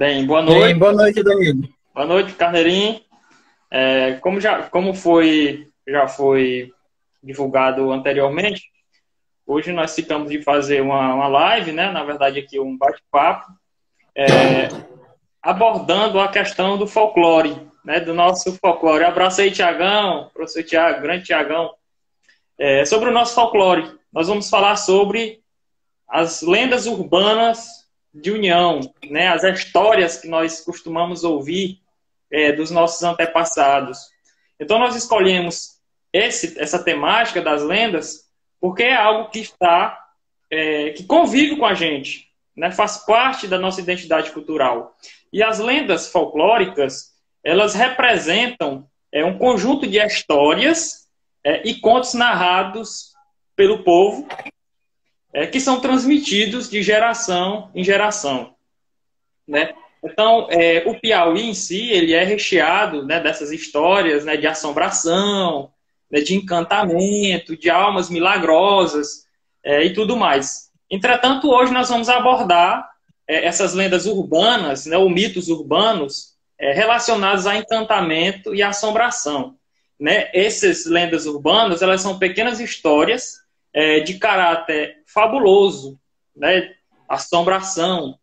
Bem, boa Bem, noite. boa noite, Danilo. Boa noite, Carneirinho. Já foi divulgado anteriormente, hoje nós ficamos de fazer uma live, né? Na verdade, aqui um bate-papo, abordando a questão do folclore, né? Do nosso folclore. Abraço aí, Tiagão, professor Tiago, grande Tiagão. Sobre o nosso folclore, nós vamos falar sobre as lendas urbanas de União, né? As histórias que nós costumamos ouvir dos nossos antepassados. Então, nós escolhemos essa temática das lendas porque é algo que convive com a gente, né? Faz parte da nossa identidade cultural. E as lendas folclóricas, elas representam um conjunto de histórias e contos narrados pelo povo que são transmitidos de geração em geração, né? Então, o Piauí em si, ele é recheado, né, dessas histórias, né, de assombração, né, de encantamento, de almas milagrosas e tudo mais. Entretanto, hoje nós vamos abordar essas lendas urbanas, né, ou mitos urbanos relacionados a encantamento e assombração, né? Essas lendas urbanas, elas são pequenas histórias de caráter fabuloso, né, assombração.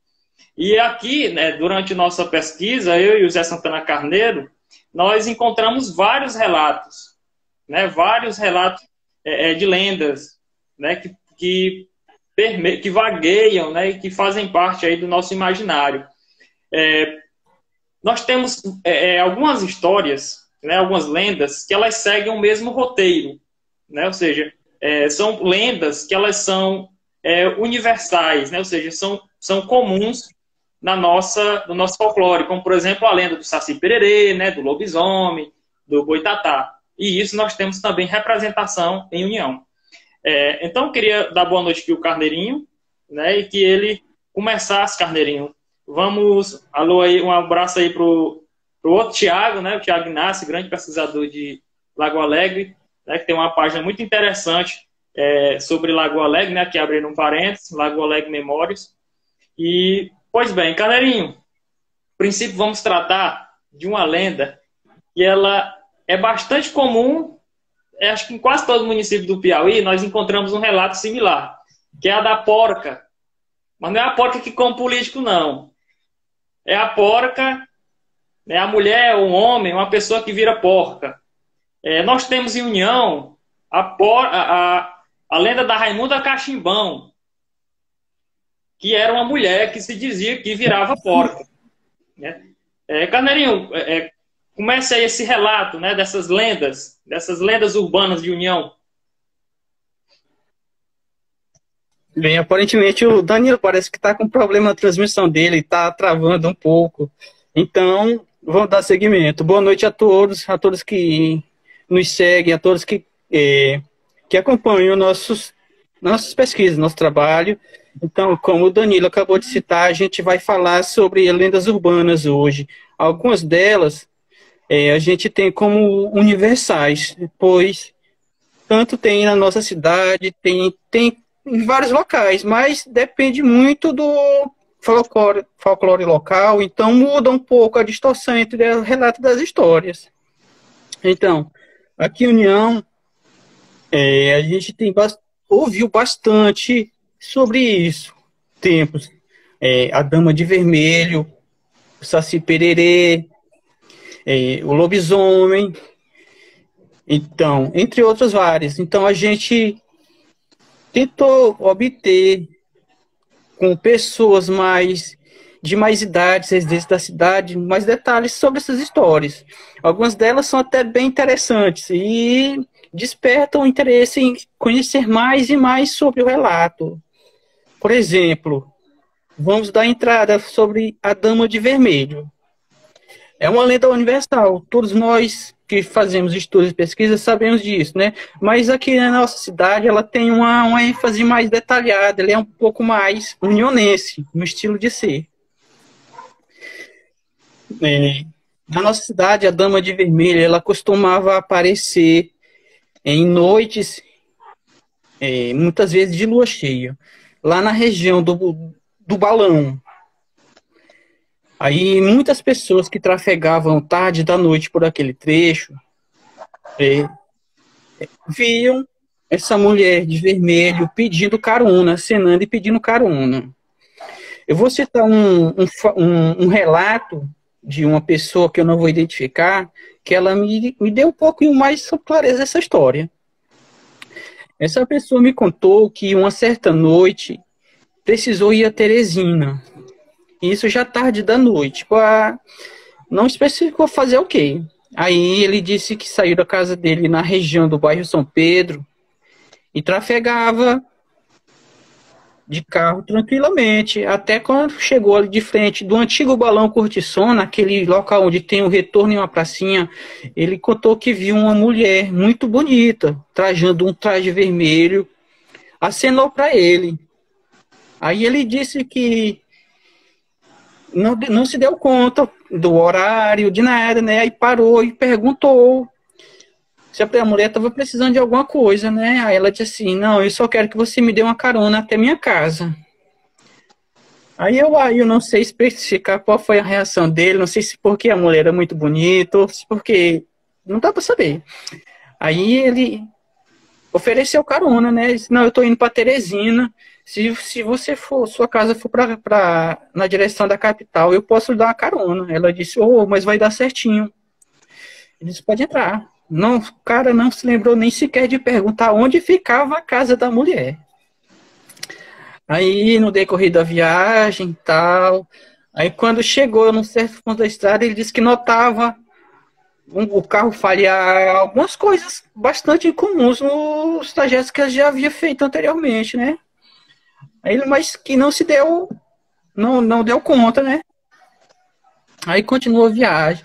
E aqui, né, durante nossa pesquisa, eu e o Zé Santana Carneiro, nós encontramos vários relatos, né, de lendas, né, que vagueiam, né, e que fazem parte aí do nosso imaginário. Nós temos algumas histórias, né, algumas lendas, que elas seguem o mesmo roteiro, né, ou seja, são lendas que elas são universais, né, ou seja, são comuns no nosso folclore, como, por exemplo, a lenda do Saci-Pererê, né, do lobisomem, do boitatá. E isso nós temos também representação em União. Então, eu queria dar boa noite aqui ao Carneirinho, né, e que ele começasse, Carneirinho. Alô aí, um abraço aí pro outro Tiago, né, o Tiago Inácio, grande pesquisador de Lagoa Alegre, né, que tem uma página muito interessante sobre Lagoa Alegre, né, aqui abrindo um parênteses, Lagoa Alegre Memórias. Pois bem, Carneirinho, a princípio vamos tratar de uma lenda que ela é bastante comum, acho que em quase todo município do Piauí nós encontramos um relato similar, que é a da porca. Mas não é a porca que come político, não. É a porca, né, a mulher, o homem, uma pessoa que vira porca. Nós temos em União a lenda da Raimunda Cachimbão, que era uma mulher que se dizia que virava porca, né? Carneirinho, comece aí esse relato, né, dessas lendas urbanas de União. Bem, aparentemente o Danilo parece que está com problema na transmissão dele, está travando um pouco. Então, vamos dar seguimento. Boa noite a todos que nos seguem, a todos que acompanham nossas pesquisas, nosso trabalho. Então, como o Danilo acabou de citar, a gente vai falar sobre lendas urbanas hoje. Algumas delas a gente tem como universais, pois tanto tem na nossa cidade, tem em vários locais, mas depende muito do folclore local, então muda um pouco a distorção entre o relato das histórias. Então, aqui em União, a gente ouviu bastante sobre isso. Tempos. A Dama de Vermelho, o Saci-Pererê, o lobisomem, então, entre outros vários. Então, a gente tentou obter com pessoas de mais idades, residentes da cidade, mais detalhes sobre essas histórias. Algumas delas são até bem interessantes e despertam interesse em conhecer mais e mais sobre o relato. Por exemplo, vamos dar entrada sobre a Dama de Vermelho. É uma lenda universal. Todos nós que fazemos estudos e pesquisas sabemos disso, né? Mas aqui na nossa cidade ela tem uma ênfase mais detalhada, ela é um pouco mais unionense no estilo de ser. Na nossa cidade, a Dama de Vermelho ela costumava aparecer em noites, muitas vezes de lua cheia, lá na região do Balão. Aí muitas pessoas que trafegavam tarde da noite por aquele trecho é, viam essa mulher de vermelho pedindo carona, acenando e pedindo carona. Eu vou citar um relato de uma pessoa que eu não vou identificar, que ela me deu um pouco mais clareza essa história. Essa pessoa me contou que uma certa noite precisou ir a Teresina. Isso já tarde da noite. Não especificou fazer o quê. Aí ele disse que saiu da casa dele na região do bairro São Pedro e trafegava de carro tranquilamente, até quando chegou ali de frente do antigo balão Cortiçona, aquele local onde tem o retorno e uma pracinha, ele contou que viu uma mulher muito bonita, trajando um traje vermelho, acenou para ele. Aí ele disse que não se deu conta do horário, de nada, né? Aí parou e perguntou se a mulher estava precisando de alguma coisa, né? Aí ela disse assim, não, eu só quero que você me dê uma carona até minha casa. Aí eu não sei especificar qual foi a reação dele, não sei se porque a mulher era muito bonita, ou se porque... Não dá para saber. Aí ele ofereceu carona, né? Ele disse, não, eu tô indo para Teresina, se você for, sua casa for na direção da capital, eu posso lhe dar uma carona. Ela disse, mas vai dar certinho. Ele disse, pode entrar. Não, o cara não se lembrou nem sequer de perguntar onde ficava a casa da mulher. Aí, no decorrer da viagem e tal, aí quando chegou num certo ponto da estrada, ele disse que notava o carro falhar, algumas coisas bastante incomuns nos trajetos que ele já havia feito anteriormente, né? Aí, mas que não se deu, não deu conta, né? Aí continuou a viagem.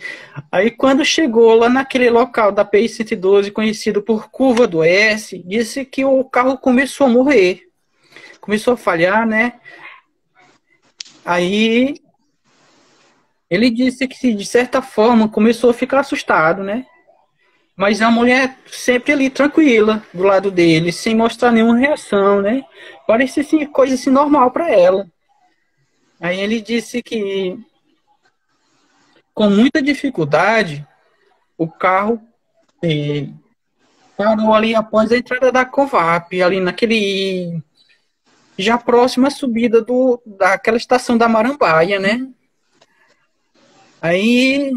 Aí quando chegou lá naquele local da PI 112, conhecido por Curva do S, disse que o carro começou a morrer. Começou a falhar, né? Aí ele disse que de certa forma começou a ficar assustado, né? Mas a mulher sempre ali tranquila do lado dele, sem mostrar nenhuma reação, né? Parecia assim, coisa assim normal para ela. Aí ele disse que com muita dificuldade, o carro parou ali após a entrada da Convap, ali naquele... já próxima à subida daquela estação da Marambaia, né? Aí,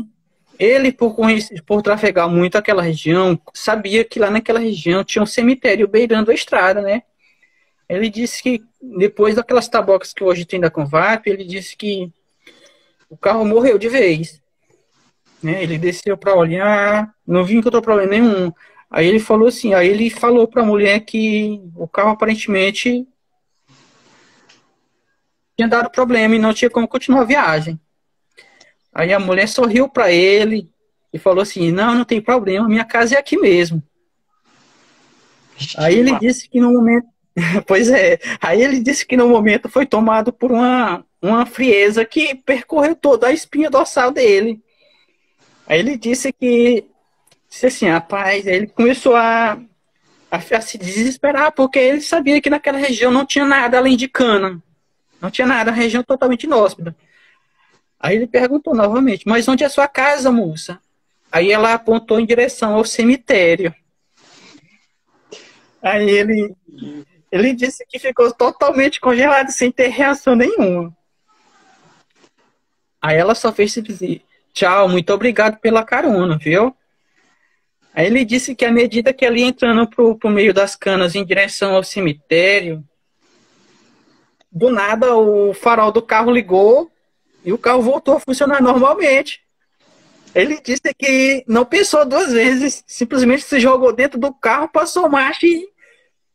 ele, por trafegar muito aquela região, sabia que lá naquela região tinha um cemitério beirando a estrada, né? Ele disse que, depois daquelas tabocas que hoje tem da Convap, ele disse que o carro morreu de vez. Né? Ele desceu para olhar, não viu que encontrou problema nenhum. Aí ele falou assim, aí ele falou para a mulher que o carro aparentemente tinha dado problema e não tinha como continuar a viagem. Aí a mulher sorriu para ele e falou assim, não tem problema, minha casa é aqui mesmo. Aí ele disse que no momento, pois é, aí ele disse que no momento foi tomado por uma frieza que percorreu toda a espinha dorsal dele. Aí ele disse assim, rapaz, aí ele começou a se desesperar, porque ele sabia que naquela região não tinha nada além de cana. Não tinha nada, a região totalmente inóspita. Aí ele perguntou novamente, mas onde é a sua casa, moça? Aí ela apontou em direção ao cemitério. Aí ele disse que ficou totalmente congelado, sem ter reação nenhuma. Aí ela só fez se dizer, tchau, muito obrigado pela carona, viu? Aí ele disse que à medida que ele ia entrando pro meio das canas em direção ao cemitério, do nada o farol do carro ligou e o carro voltou a funcionar normalmente. Ele disse que não pensou duas vezes, simplesmente se jogou dentro do carro, passou marcha e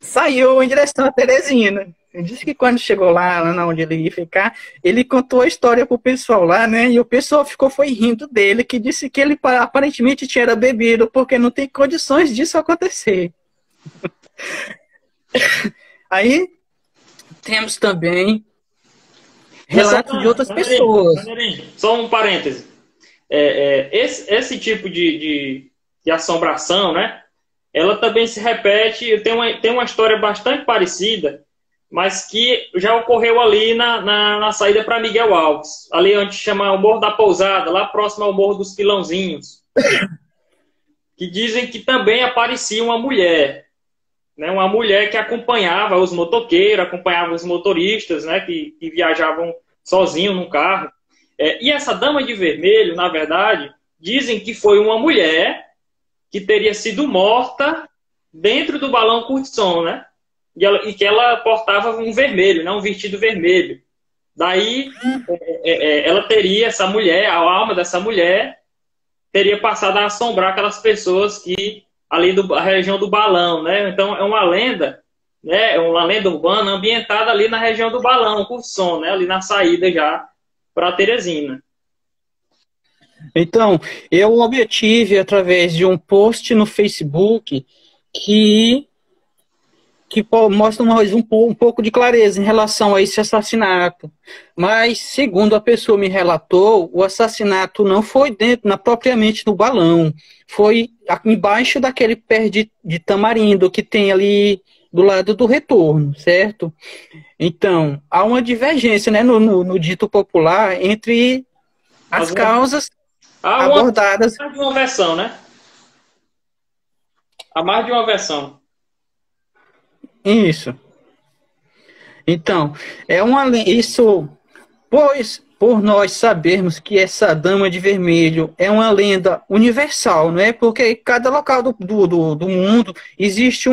saiu em direção a Teresina. Ele disse que quando chegou lá onde ele ia ficar, ele contou a história pro pessoal lá, né? E o pessoal foi rindo dele, que disse que ele aparentemente tinha bebido, porque não tem condições disso acontecer. Aí temos também relatos de outras pessoas. Só um parêntese. Esse tipo de assombração, né? Ela também se repete. Tem uma história bastante parecida mas que já ocorreu ali na saída para Miguel Alves, ali onde chama o Morro da Pousada, lá próximo ao Morro dos Pilãozinhos, que dizem que também aparecia uma mulher, né, uma mulher que acompanhava os motoqueiros, acompanhava os motoristas, né, que viajavam sozinhos no carro. E essa dama de vermelho, na verdade, dizem que foi uma mulher que teria sido morta dentro do balão curtição, né? E que ela portava um vermelho, né? Um vestido vermelho. Daí, ela teria, essa mulher, a alma dessa mulher, teria passado a assombrar aquelas pessoas que ali da região do balão, né? Então, é uma lenda, né? É uma lenda urbana ambientada ali na região do balão, curtição, né? Ali na saída já para Teresina. Então, eu obtive através de um post no Facebook que mostra um pouco de clareza em relação a esse assassinato. Mas, segundo a pessoa me relatou, o assassinato não foi propriamente no balão. Foi embaixo daquele pé de tamarindo que tem ali do lado do retorno, certo? Então, há uma divergência, né, no dito popular entre as causas abordadas. Há mais de uma versão, né? Há mais de uma versão. Isso. Então, isso, pois, por nós sabermos que essa dama de vermelho é uma lenda universal, não é? Porque cada local do mundo existe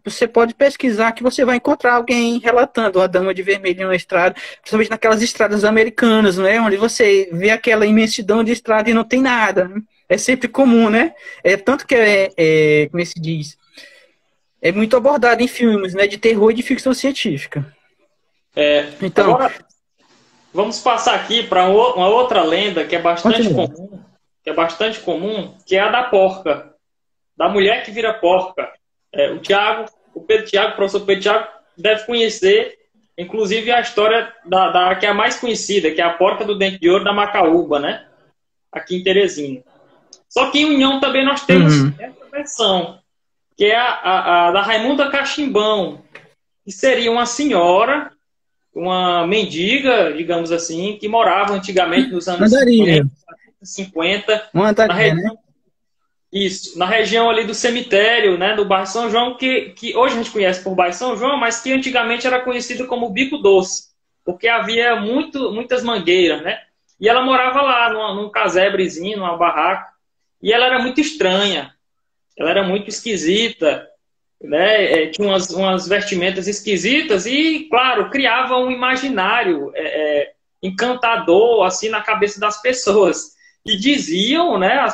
você pode pesquisar que você vai encontrar alguém relatando a dama de vermelho na estrada, principalmente naquelas estradas americanas, não é? Onde você vê aquela imensidão de estrada e não tem nada, né? É sempre comum, né? Tanto que como se diz, é muito abordado em filmes, né, de terror e de ficção científica. Então, agora, vamos passar aqui para uma outra lenda que é bastante comum, que é a da porca, da mulher que vira porca. O professor Pedro Thiago deve conhecer, inclusive, a história que é a mais conhecida, que é a porca do dente de ouro da Macaúba, né? Aqui em Teresina. Só que em União também nós temos essa versão, que é a da Raimunda Cachimbão, que seria uma senhora, uma mendiga, digamos assim, que morava antigamente nos anos 50 na região, né? Isso, na região ali do cemitério, né, do bairro São João, que hoje a gente conhece por bairro São João, mas que antigamente era conhecido como Bico Doce, porque havia muitas mangueiras, né? E ela morava lá, num casebrezinho, numa barraca, e ela era muito estranha. Ela era muito esquisita, né? Tinha umas vestimentas esquisitas e, claro, criava um imaginário encantador assim na cabeça das pessoas. E diziam, né,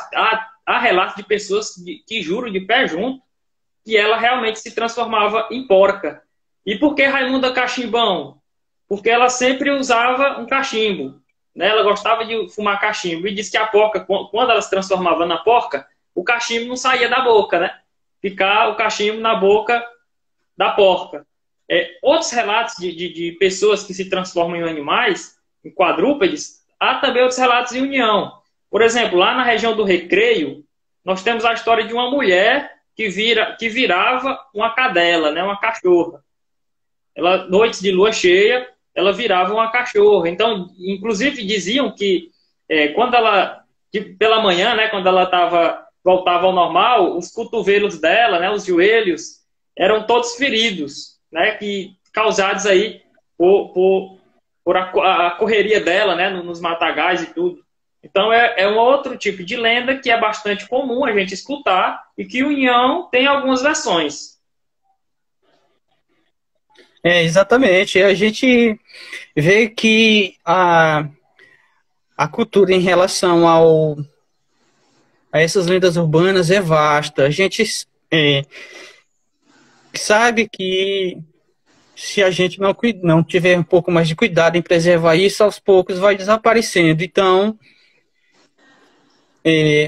há relatos de pessoas que juram de pé junto que ela realmente se transformava em porca. E por que Raimunda Cachimbão? Porque ela sempre usava um cachimbo, né? Ela gostava de fumar cachimbo. E diz que a porca, quando ela se transformava na porca, o cachimbo não saía da boca, né? Ficar o cachimbo na boca da porca. Outros relatos de pessoas que se transformam em animais, em quadrúpedes, há também outros relatos em união. Por exemplo, lá na região do Recreio, nós temos a história de uma mulher que virava uma cadela, né? Uma cachorra. Ela, noites de lua cheia, ela virava uma cachorra. Então, inclusive, diziam que pela manhã, né, quando ela voltava ao normal, os cotovelos dela, né, os joelhos, eram todos feridos, né, causados aí por a correria dela, né, nos matagais e tudo. Então é um outro tipo de lenda que é bastante comum a gente escutar e que União tem algumas versões. Exatamente. A gente vê que a cultura em relação a essas lendas urbanas é vasta. A gente sabe que se a gente não tiver um pouco mais de cuidado em preservar isso, aos poucos vai desaparecendo. Então,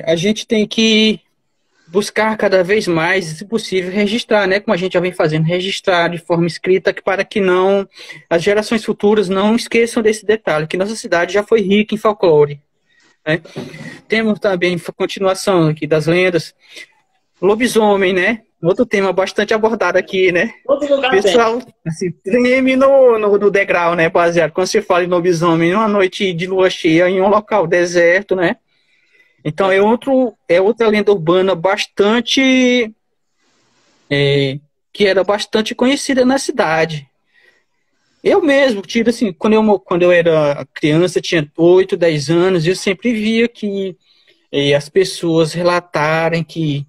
a gente tem que buscar cada vez mais, se possível, registrar, né? Como a gente já vem fazendo, registrar de forma escrita, para que as gerações futuras não esqueçam desse detalhe, que nossa cidade já foi rica em folclore. Né? Temos também, continuação aqui das lendas, lobisomem, né? outro tema bastante abordado aqui, né? Todo O lugar tem. pessoal assim, treme no degrau, né, baseado. Quando se fala em lobisomem, numa noite de lua cheia, em um local deserto, né? Então é outra lenda urbana bastante que era bastante conhecida na cidade. Eu mesmo, tiro assim, quando eu era criança, tinha 8, 10 anos, eu sempre via que as pessoas relatarem que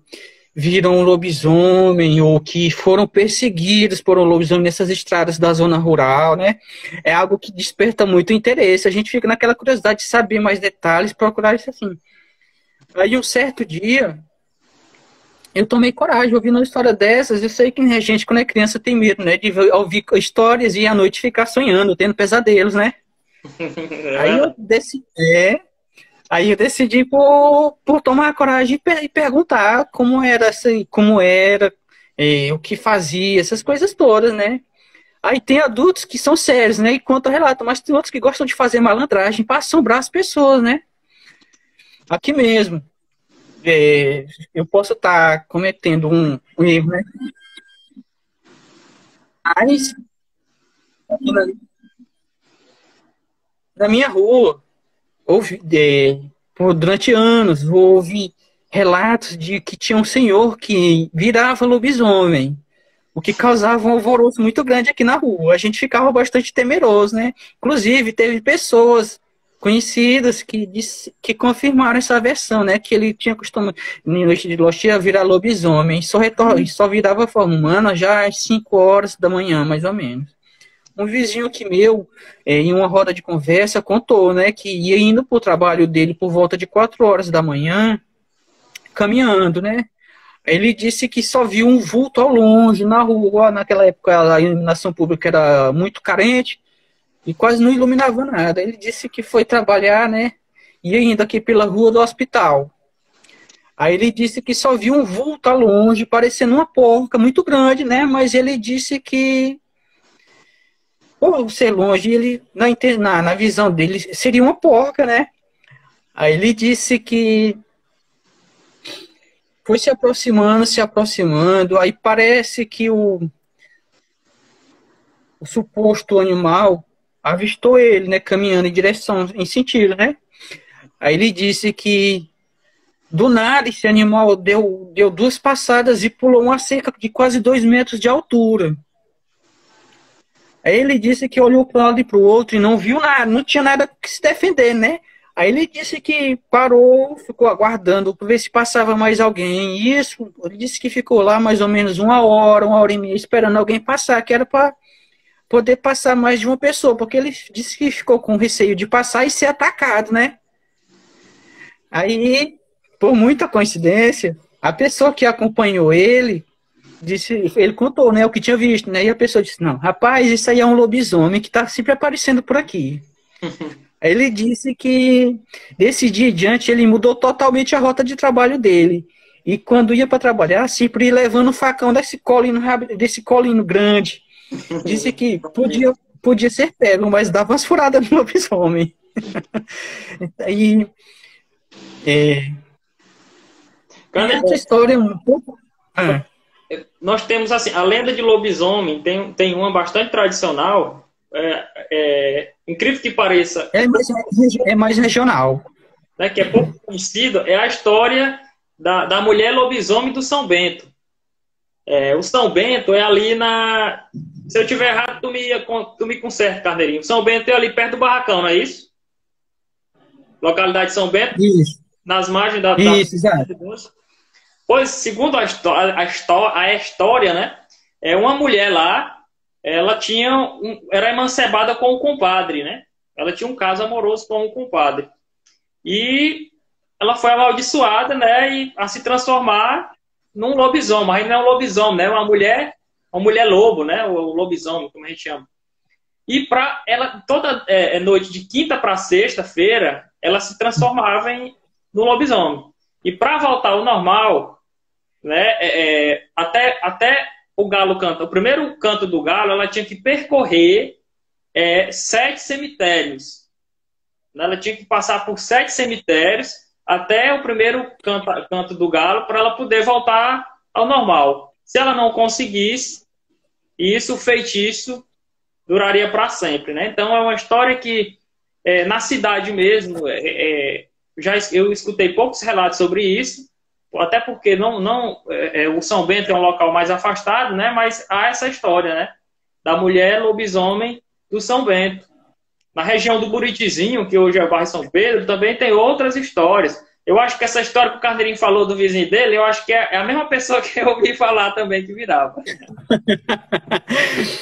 viram um lobisomem ou que foram perseguidos por um lobisomem nessas estradas da zona rural, né? É algo que desperta muito interesse. A gente fica naquela curiosidade de saber mais detalhes, procurar isso assim. Aí um certo dia, eu tomei coragem, ouvindo uma história dessas. Eu sei que a gente, quando é criança, tem medo, né? De ouvir histórias e à noite ficar sonhando, tendo pesadelos, né? É Aí eu verdade. decidi, aí eu decidi por tomar coragem e perguntar como era, assim, como era, o que fazia, essas coisas todas, né? Aí tem adultos que são sérios, né? E contam relato, mas tem outros que gostam de fazer malandragem para assombrar as pessoas, né? Aqui mesmo. Eu posso estar cometendo um erro, né? Mas aqui na minha rua, houve, durante anos, houve relatos de que tinha um senhor que virava lobisomem, o que causava um alvoroço muito grande aqui na rua. A gente ficava bastante temeroso, né? Inclusive, teve pessoas conhecidas que confirmaram essa versão, né? Que ele tinha costume, em noite de Loxia, virar lobisomem. Só virava forma humana já às 5 horas da manhã, mais ou menos. Um vizinho aqui meu, em uma roda de conversa, contou, né, que ia indo para o trabalho dele por volta de 4 horas da manhã, caminhando, né? Ele disse que só viu um vulto ao longe, na rua. Naquela época a iluminação pública era muito carente e quase não iluminava nada. Ele disse que foi trabalhar, né, e ainda aqui pela rua do hospital. Aí ele disse que só viu um vulto ao longe, parecendo uma porca muito grande, né? Mas ele disse que por ser longe, ele, na visão dele, seria uma porca, né? Aí ele disse que foi se aproximando, aí parece que o suposto animal avistou ele, né, caminhando em direção, em sentido, né? Aí ele disse que do nada esse animal deu duas passadas e pulou uma cerca de quase 2 metros de altura. Aí ele disse que olhou para um lado e para o outro e não viu nada, não tinha nada que se defender, né? Aí ele disse que parou, ficou aguardando para ver se passava mais alguém. E isso, ele disse que ficou lá mais ou menos uma hora e meia, esperando alguém passar, que era para poder passar mais de uma pessoa, porque ele disse que ficou com receio de passar e ser atacado, né? Aí, por muita coincidência, a pessoa que acompanhou ele disse, ele contou, né, o que tinha visto, né? E a pessoa disse: "Não, rapaz, isso aí é um lobisomem que está sempre aparecendo por aqui." Aí ele disse que desse dia em diante ele mudou totalmente a rota de trabalho dele. E quando ia para trabalhar, sempre ia levando um facão desse colino grande. Disse que podia ser pego, mas dava umas furadas no lobisomem. E tem essa Cara, história um pouco. Ah, nós temos assim, a lenda de lobisomem tem uma bastante tradicional. Incrível que pareça, é mais regional. né, que é pouco conhecido, é a história da mulher lobisomem do São Bento. O São Bento é ali na. Se eu tiver errado, tu me conserta, Carneirinho. O São Bento é ali perto do Barracão, não é isso? Localidade de São Bento, Isso, nas margens da. isso, exato. Pois, segundo a história, né? Uma mulher lá, ela era emancebada com o compadre, né? Ela tinha um caso amoroso com o compadre. E ela foi amaldiçoada, né? E a se transformar num lobisomem. Mas não é um lobisomem, né? Uma mulher lobo, né? O lobisomem, como a gente chama. E para ela, toda noite de quinta para sexta-feira, ela se transformava no lobisomem. E para voltar ao normal, né? Até o galo canta. O primeiro canto do galo, ela tinha que percorrer 7 cemitérios. Ela tinha que passar por 7 cemitérios até o primeiro canto do galo para ela poder voltar ao normal. Se ela não conseguisse, isso, o feitiço, duraria para sempre, né? Então, é uma história que, na cidade mesmo, eu escutei poucos relatos sobre isso, até porque o São Bento é um local mais afastado, né? Mas há essa história, né? Da mulher lobisomem do São Bento. Na região do Buritizinho, que hoje é o bairro São Pedro, também tem outras histórias. Eu acho que essa história que o Carneirinho falou do vizinho dele, eu acho que é a mesma pessoa que eu ouvi falar também que virava.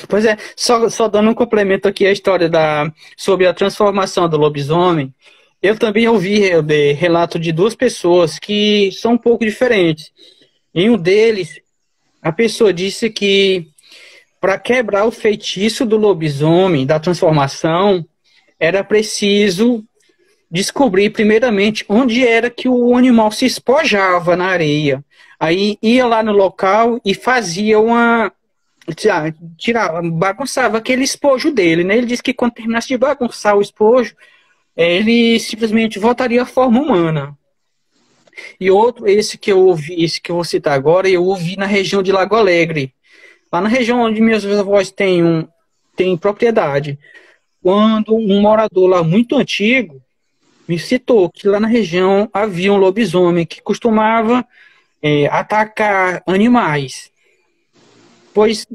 Pois é, só dando um complemento aqui à história sobre a transformação do lobisomem, eu também ouvi relato de duas pessoas que são um pouco diferentes. Em um deles, a pessoa disse que para quebrar o feitiço do lobisomem, da transformação, era preciso descobrir primeiramente onde era que o animal se espojava na areia. Aí ia lá no local e fazia bagunçava aquele espojo dele, né? Ele disse que quando terminasse de bagunçar o espojo, ele simplesmente voltaria à forma humana. E outro, esse que eu vou citar agora, eu ouvi na região de Lago Alegre. Lá na região onde meus avós têm propriedade. Quando um morador lá muito antigo me citou que lá na região havia um lobisomem que costumava atacar animais. Pois,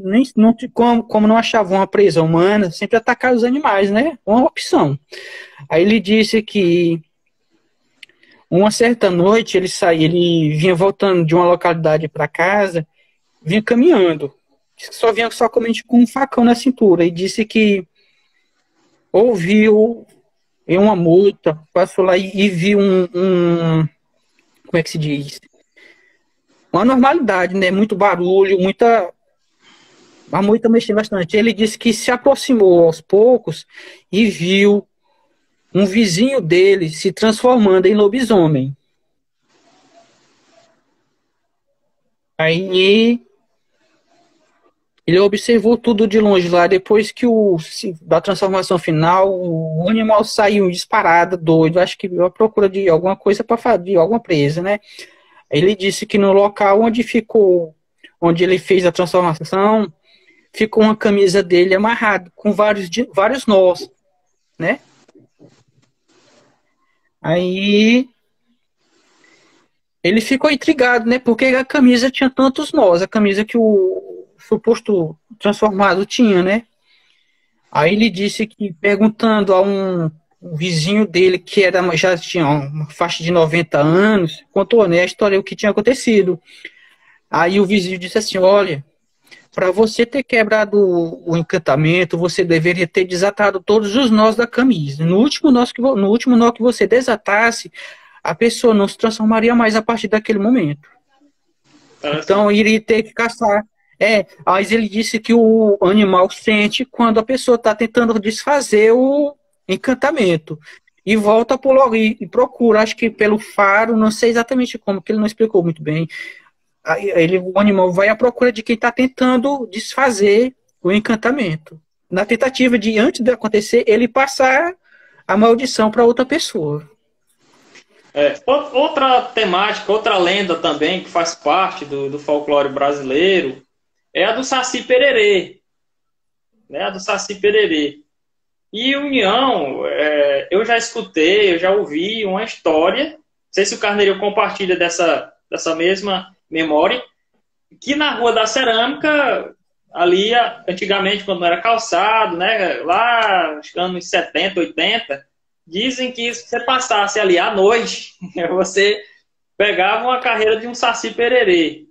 como não achavam uma presa humana, sempre atacar os animais, né? Uma opção. Aí ele disse que uma certa noite ele vinha voltando de uma localidade para casa, vinha caminhando. Só vinha somente com um facão na cintura. E disse que ouviu em uma moita, passou lá e viu como é que se diz? Uma normalidade, né? Muito barulho, a moita mexia bastante. Ele disse que se aproximou aos poucos e viu um vizinho dele se transformando em lobisomem. Aí ele observou tudo de longe lá. Depois que da transformação final, o animal saiu disparado, doido. Acho que à procura de alguma coisa para fazer, de alguma presa, né? Ele disse que no local onde ele fez a transformação, ficou uma camisa dele amarrada com vários nós, né? Aí ele ficou intrigado, né? Porque a camisa tinha tantos nós, a camisa que o suposto transformado tinha, né? Aí ele disse que, perguntando a um vizinho dele, que já tinha uma faixa de 90 anos, contou, né, a história, o que tinha acontecido. Aí o vizinho disse assim: olha, para você ter quebrado o encantamento, você deveria ter desatado todos os nós da camisa. No último nó que você desatasse, a pessoa não se transformaria mais a partir daquele momento. Então, iria ter que caçar. Mas ele disse que o animal sente quando a pessoa está tentando desfazer o encantamento. E volta e procura, acho que pelo faro, não sei exatamente como, que ele não explicou muito bem. O animal vai à procura de quem está tentando desfazer o encantamento. Na tentativa de, antes de acontecer, ele passar a maldição para outra pessoa. Outra temática, outra lenda também que faz parte do folclore brasileiro é a do Saci Pererê. Né? A do Saci Pererê. E União, eu já escutei, eu já ouvi uma história, não sei se o Carneirinho compartilha dessa mesma memória, que na Rua da Cerâmica, ali antigamente, quando não era calçado, né, lá nos anos 70, 80, dizem que se você passasse ali à noite, você pegava uma carreira de um Saci Pererê.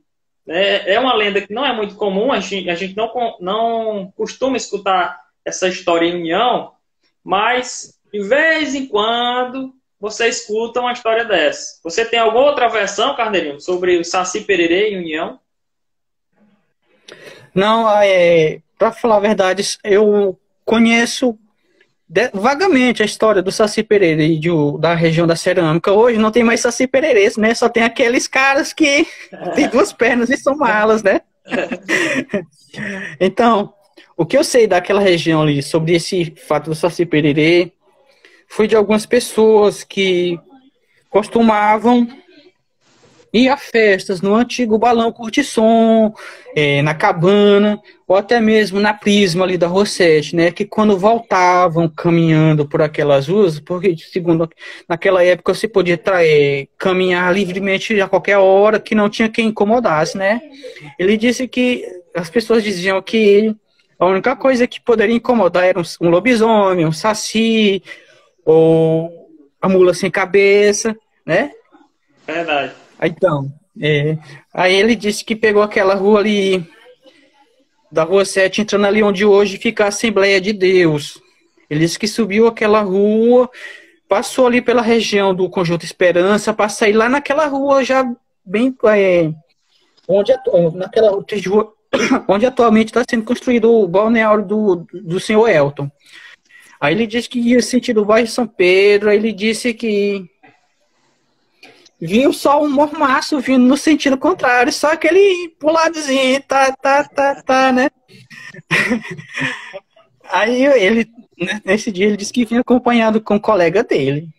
É uma lenda que não é muito comum, a gente não costuma escutar essa história em União, mas de vez em quando você escuta uma história dessa. Você tem alguma outra versão, Carneirinho, sobre o Saci Pererê em União? Não, para falar a verdade, eu conheço vagamente a história do Saci Pererê da região da Cerâmica. Hoje não tem mais Saci Pererês, né? Só tem aqueles caras que têm duas pernas e são malas, né? Então, o que eu sei daquela região ali, sobre esse fato do Saci Pererê, foi de algumas pessoas que costumavam ir a festas no antigo Balão Curtição, na Cabana, ou até mesmo na Prisma ali da Rua 7, né? Que quando voltavam caminhando por aquelas ruas, porque segundo naquela época você podia caminhar livremente a qualquer hora, que não tinha quem incomodasse, né? Ele disse que as pessoas diziam que a única coisa que poderia incomodar era um lobisomem, um saci, ou a mula sem cabeça, né? Verdade. Então, aí ele disse que pegou aquela rua ali, da Rua 7, entrando ali onde hoje fica a Assembleia de Deus. Ele disse que subiu aquela rua, passou ali pela região do Conjunto Esperança, para sair lá naquela rua já bem... naquela rua, onde atualmente está sendo construído o balneário do senhor Elton. Aí ele disse que ia sentido o bairro São Pedro, aí ele disse que viu só um mormaço vindo no sentido contrário, só aquele puladozinho, né? Aí ele, nesse dia, ele disse que vinha acompanhado com um colega dele.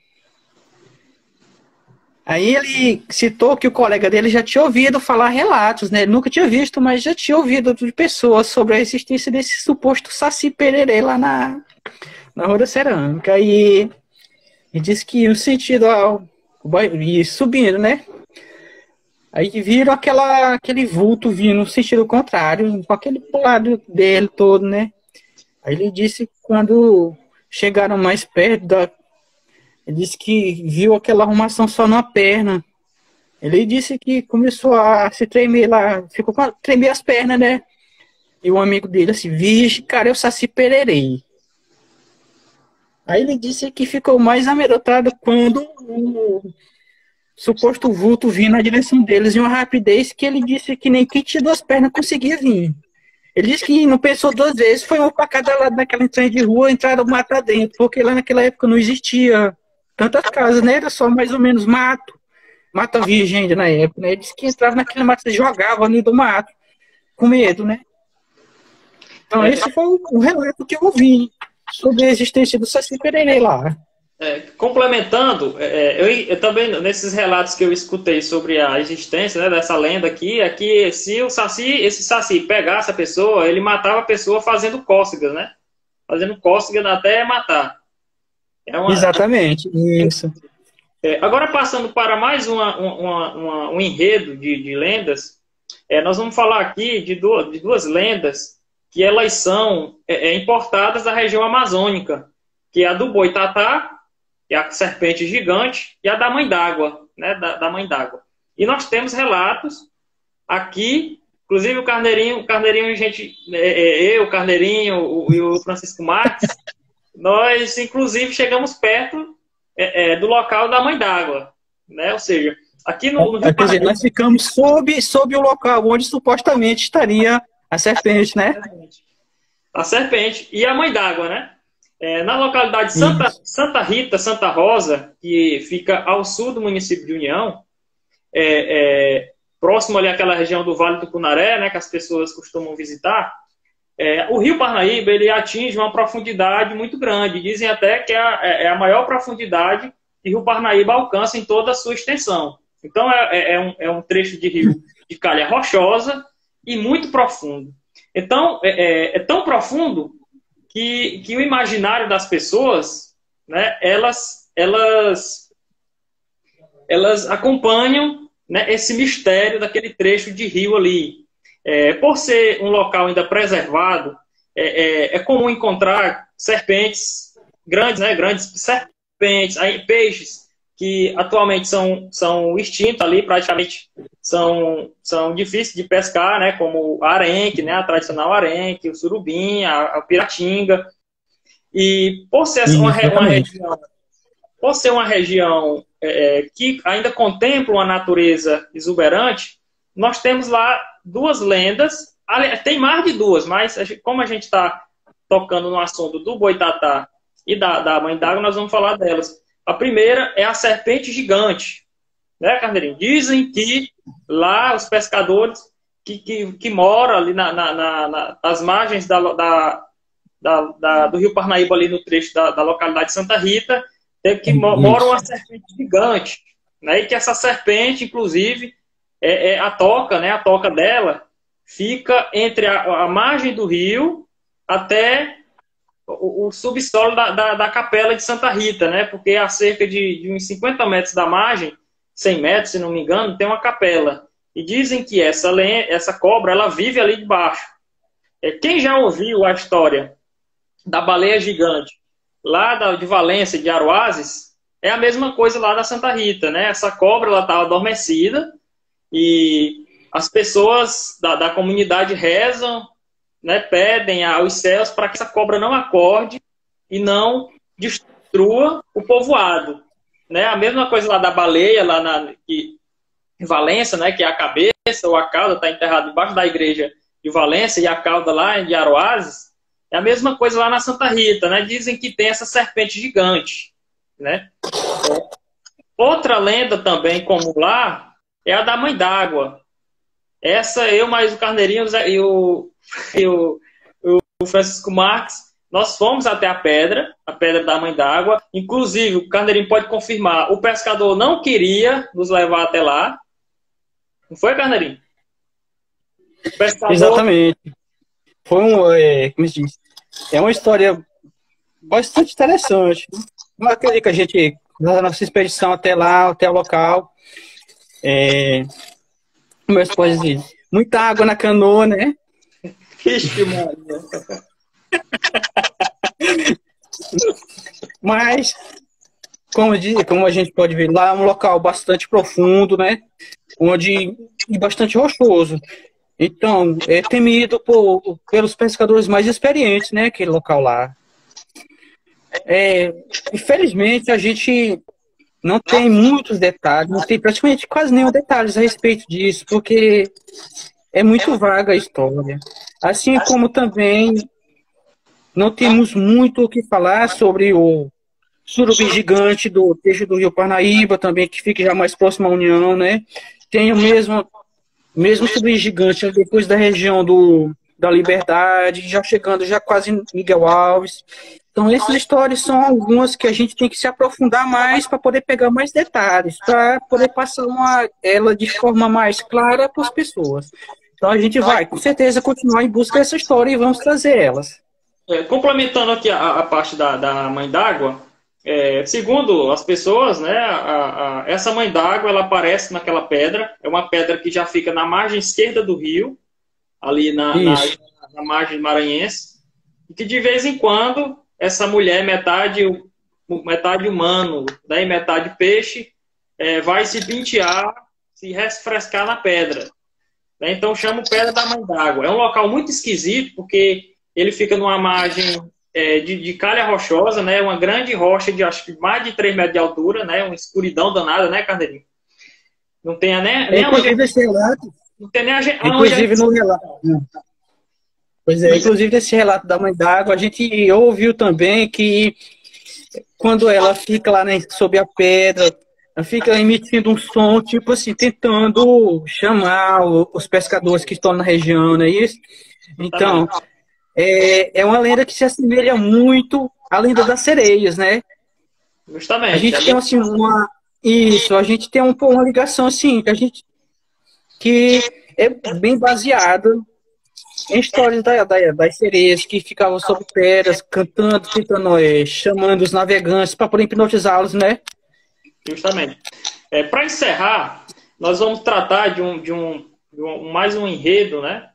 Aí ele citou que o colega dele já tinha ouvido falar relatos, né? Ele nunca tinha visto, mas já tinha ouvido de pessoas sobre a existência desse suposto Saci Pererê lá na Rua da Cerâmica. E disse que no sentido e subindo, né? Aí viram aquele vulto vindo no sentido contrário, com aquele pulado dele todo, né? Aí ele disse que quando chegaram mais perto, ele disse que viu aquela arrumação só numa perna. Ele disse que começou a se tremer lá, ficou a tremer as pernas, né? E um amigo dele assim, vixe, cara, eu Saci Pererei. Aí ele disse que ficou mais amedrontado quando o suposto vulto vinha na direção deles em uma rapidez que ele disse que nem quem tinha duas pernas conseguia vir. Ele disse que não pensou duas vezes, foi um para cada lado daquela entrada de rua, entraram mato pra dentro, porque lá naquela época não existia tantas casas, né? Era só mais ou menos mato, mata virgem ainda na época, né? Ele disse que entrava naquele mato, se jogava ali do mato, com medo, né? Então esse foi o relato que eu ouvi sobre a existência do Saci Pererê lá. Complementando, eu também, nesses relatos que eu escutei sobre a existência, né, dessa lenda aqui, é que se esse Saci pegasse a pessoa, ele matava a pessoa fazendo cócegas, né? Fazendo cócegas até matar. Exatamente, isso. Agora, passando para mais um enredo de lendas, nós vamos falar aqui de duas lendas que elas são importadas da região amazônica, que é a do Boitatá, que é a serpente gigante, e a da Mãe d'Água, né, da Mãe d'Água. E nós temos relatos aqui, inclusive o Carneirinho, eu, o Carneirinho e o Francisco Marques, nós, inclusive, chegamos perto do local da Mãe d'Água, né? Ou seja, aqui no Rio quer dizer, nós ficamos sob o local onde supostamente estaria a serpente, né? A serpente e a Mãe d'Água, né? Na localidade Santa Rita, Santa Rosa, que fica ao sul do município de União, próximo ali àquela região do Vale do Cunaré, né, que as pessoas costumam visitar, o Rio Parnaíba ele atinge uma profundidade muito grande. Dizem até que é a maior profundidade que o Rio Parnaíba alcança em toda a sua extensão. Então é um trecho de rio de calha rochosa e muito profundo. Então é tão profundo que o imaginário das pessoas, né, elas acompanham, né, esse mistério daquele trecho de rio ali. Por ser um local ainda preservado, é comum encontrar serpentes grandes, né, grandes serpentes, peixes que atualmente são extintos ali, praticamente são difíceis de pescar, né, como a arenque, né, a tradicional arenque, o surubim, a piratinga. E por ser uma região que ainda contempla uma natureza exuberante, nós temos lá duas lendas, tem mais de duas, mas como a gente está tocando no assunto do Boitatá e da Mãe d'Água, nós vamos falar delas. A primeira é a serpente gigante, né, Carneirinho? Dizem que lá os pescadores que moram ali nas margens do Rio Parnaíba, ali no trecho da localidade de Santa Rita, mora uma serpente gigante, né, e que essa serpente, inclusive, a toca, né? A toca dela fica entre a margem do rio até o subsolo da capela de Santa Rita, né? Porque a cerca de uns 50 metros da margem, 100 metros, se não me engano, tem uma capela. E dizem que essa cobra, ela vive ali debaixo. Quem já ouviu a história da baleia gigante lá de Valência, de Aroazes, é a mesma coisa lá da Santa Rita, né? Essa cobra, ela estava adormecida e as pessoas da comunidade rezam, né, pedem aos céus para que essa cobra não acorde e não destrua o povoado, né? A mesma coisa lá da baleia, lá em Valência, né, que é a cabeça ou a cauda está enterrada debaixo da igreja de Valência e a cauda lá de Aroazes, é a mesma coisa lá na Santa Rita, né? Dizem que tem essa serpente gigante, né? Outra lenda também, como lá, é a da Mãe d'Água. Essa, eu mais o Carneirinho e o Francisco Marques, nós fomos até a pedra da Mãe d'Água. Inclusive, o Carneirinho pode confirmar, o pescador não queria nos levar até lá. Não foi, Carneirinho? O pescador... Exatamente. Foi como se diz? É uma história bastante interessante. Não acredito que a gente, na nossa expedição até lá, até o local, como eu posso dizer, muita água na canoa, né? Vixe, Maria. Mas, como a gente pode ver, lá é um local bastante profundo, né? E bastante rochoso. Então, é temido pelos pescadores mais experientes, né? Aquele local lá. Infelizmente, a gente não tem muitos detalhes, não tem praticamente quase nenhum detalhes a respeito disso, porque é muito vaga a história. Assim como também não temos muito o que falar sobre o surubim gigante do trecho do Rio Parnaíba, também, que fica já mais próximo à União, né? Tem o mesmo surubim gigante depois da região da Liberdade, já chegando já quase em Miguel Alves. Então, essas histórias são algumas que a gente tem que se aprofundar mais para poder pegar mais detalhes, para poder passar ela de forma mais clara para as pessoas. Então, a gente vai, com certeza, continuar em busca dessa história e vamos trazer elas. Complementando aqui a parte da Mãe d'Água, segundo as pessoas, né, essa Mãe d'Água, ela aparece naquela pedra, é uma pedra que já fica na margem esquerda do rio, ali na margem maranhense, e que de vez em quando essa mulher, metade humano, né, e metade peixe, vai se pentear, se refrescar na pedra. Né? Então chama Pedra da Mãe d'Água. É um local muito esquisito, porque ele fica numa margem de calha rochosa, né, uma grande rocha de acho que mais de 3 metros de altura, né, uma escuridão danada, né, Carneirinho? Não tem nem inclusive esse relato. Não tem nem inclusive no relato. Pois é, inclusive nesse relato da Mãe d'Água, a gente ouviu também que quando ela fica lá, né, sob a pedra, ela fica emitindo um som, tipo assim, tentando chamar os pescadores que estão na região, não é isso? Então, é uma lenda que se assemelha muito à lenda das sereias, né? Justamente. A gente tem, assim, a gente tem uma ligação, assim, que é bem baseada em histórias das sereias que ficavam sob pedras, cantando, tentando, chamando os navegantes para poder hipnotizá-los, né? Justamente. Para encerrar, nós vamos tratar de mais um enredo, né?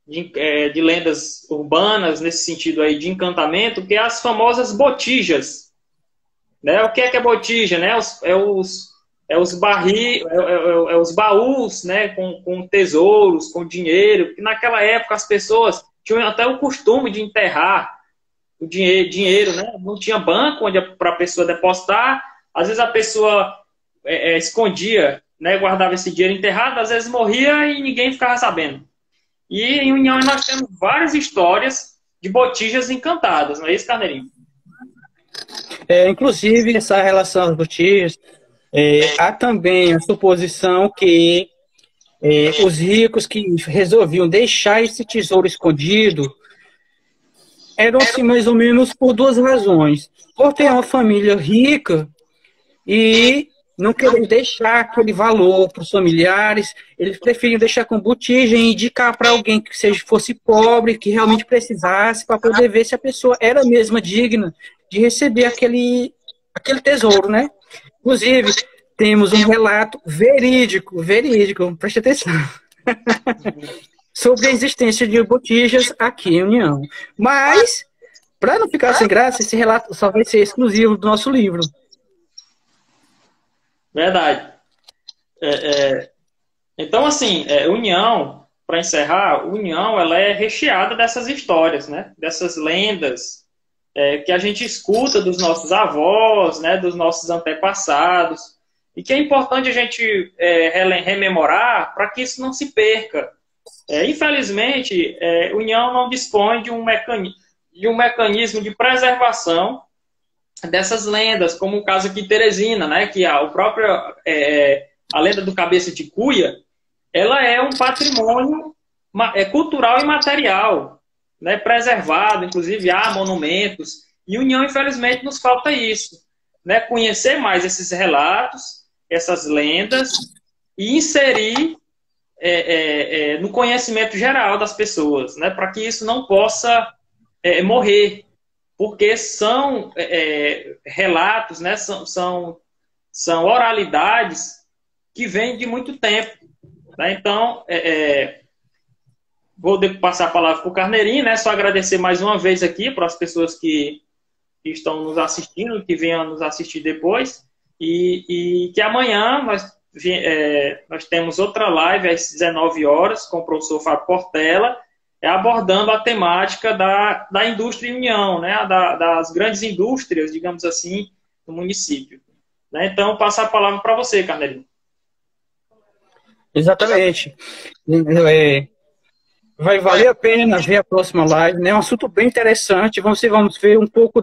De lendas urbanas, nesse sentido aí de encantamento, que é as famosas botijas. Né? O que é botija? Né? Os baús, né, com tesouros, com dinheiro, porque naquela época as pessoas tinham até o costume de enterrar o dinheiro, né? Não tinha banco para a pessoa depositar, às vezes a pessoa escondia, né, guardava esse dinheiro enterrado, às vezes morria e ninguém ficava sabendo. E em União nós temos várias histórias de botijas encantadas, não é isso, Carneirinho? Inclusive, essa relação às botijas, há também a suposição que os ricos que resolviam deixar esse tesouro escondido eram assim, mais ou menos por duas razões. Por ter uma família rica e não querem deixar aquele valor para os familiares, eles preferiam deixar com botija e indicar para alguém que fosse pobre, que realmente precisasse, para poder ver se a pessoa era mesmo digna de receber aquele tesouro, né? Inclusive, temos um relato verídico, preste atenção, sobre a existência de botijas aqui em União. Mas, para não ficar sem graça, esse relato só vai ser exclusivo do nosso livro. Verdade. Então, assim, União, para encerrar, União ela é recheada dessas histórias, né? Dessas lendas que a gente escuta dos nossos avós, né? Dos nossos antepassados, e que é importante a gente rememorar para que isso não se perca. Infelizmente, União não dispõe de um mecanismo de preservação dessas lendas, como o caso aqui de Teresina, né, que a lenda do Cabeça de Cuia, ela é um patrimônio cultural e material, né, preservado, inclusive há monumentos, e União, infelizmente, nos falta isso, né, conhecer mais esses relatos, essas lendas, e inserir no conhecimento geral das pessoas, né, para que isso não possa morrer, porque são relatos, né? São oralidades que vêm de muito tempo. Né? Então, vou passar a palavra para o Carneirinho, né? Só agradecer mais uma vez aqui para as pessoas que estão nos assistindo, que venham nos assistir depois, e que amanhã nós temos outra live às 19 horas com o professor Fábio Portela, abordando a temática da indústria em União, né? Das grandes indústrias, digamos assim, do município. Né? Então, passar a palavra para você, Carneirinho. Exatamente. Vai valer a pena ver a próxima live, né? É um assunto bem interessante. Vamos ver um pouco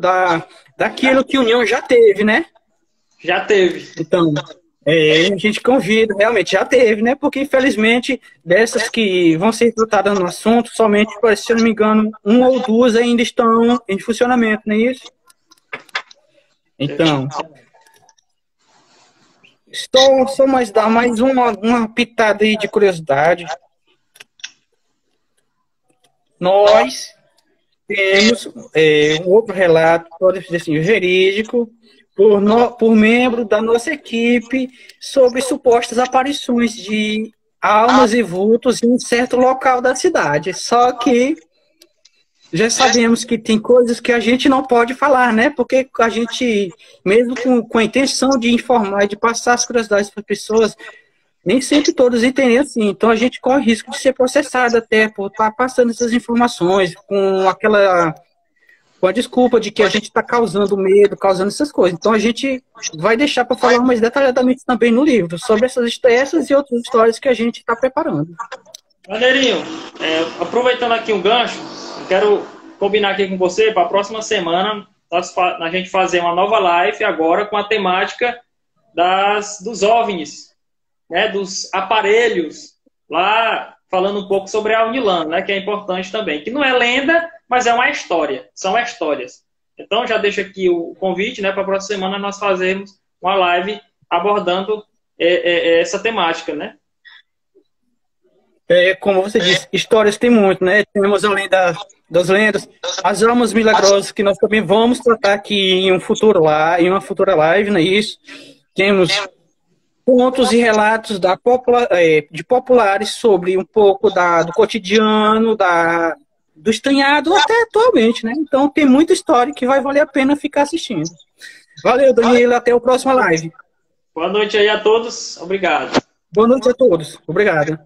daquilo que União já teve, né? Já teve. Então, a gente convida, realmente já teve, né? Porque, infelizmente, dessas que vão ser tratadas no assunto, somente, se eu não me engano, uma ou duas ainda estão em funcionamento, não é isso? Então, só dar mais uma pitada aí de curiosidade. Nós temos um outro relato, pode dizer assim, verídico, por membro da nossa equipe sobre supostas aparições de almas e vultos em um certo local da cidade. Só que já sabemos que tem coisas que a gente não pode falar, né? Porque a gente, mesmo com a intenção de informar e de passar as curiosidades para as pessoas, nem sempre todos entendem assim. Então a gente corre risco de ser processado até por estar passando essas informações com a desculpa de que a gente está causando medo, causando essas coisas. Então a gente vai deixar para falar mais detalhadamente também no livro, sobre essas e outras histórias que a gente está preparando. Carneirinho, aproveitando aqui um gancho, eu quero combinar aqui com você para a próxima semana a gente fazer uma nova live agora com a temática dos OVNIs, né, dos aparelhos, lá falando um pouco sobre a Unilan, né, que é importante também, que não é lenda, mas é uma história, são histórias. Então, já deixo aqui o convite, né, para a próxima semana nós fazermos uma live abordando essa temática, né? Como você disse, histórias tem muito, né? Temos além das lendas, as almas milagrosas, que nós também vamos tratar aqui em uma futura live, não é isso? Temos contos e relatos de populares sobre um pouco do cotidiano, do estranhado até atualmente, né? Então tem muita história que vai valer a pena ficar assistindo. Valeu, Danilo, até a próxima live. Boa noite aí a todos, obrigado. Boa noite a todos, obrigado.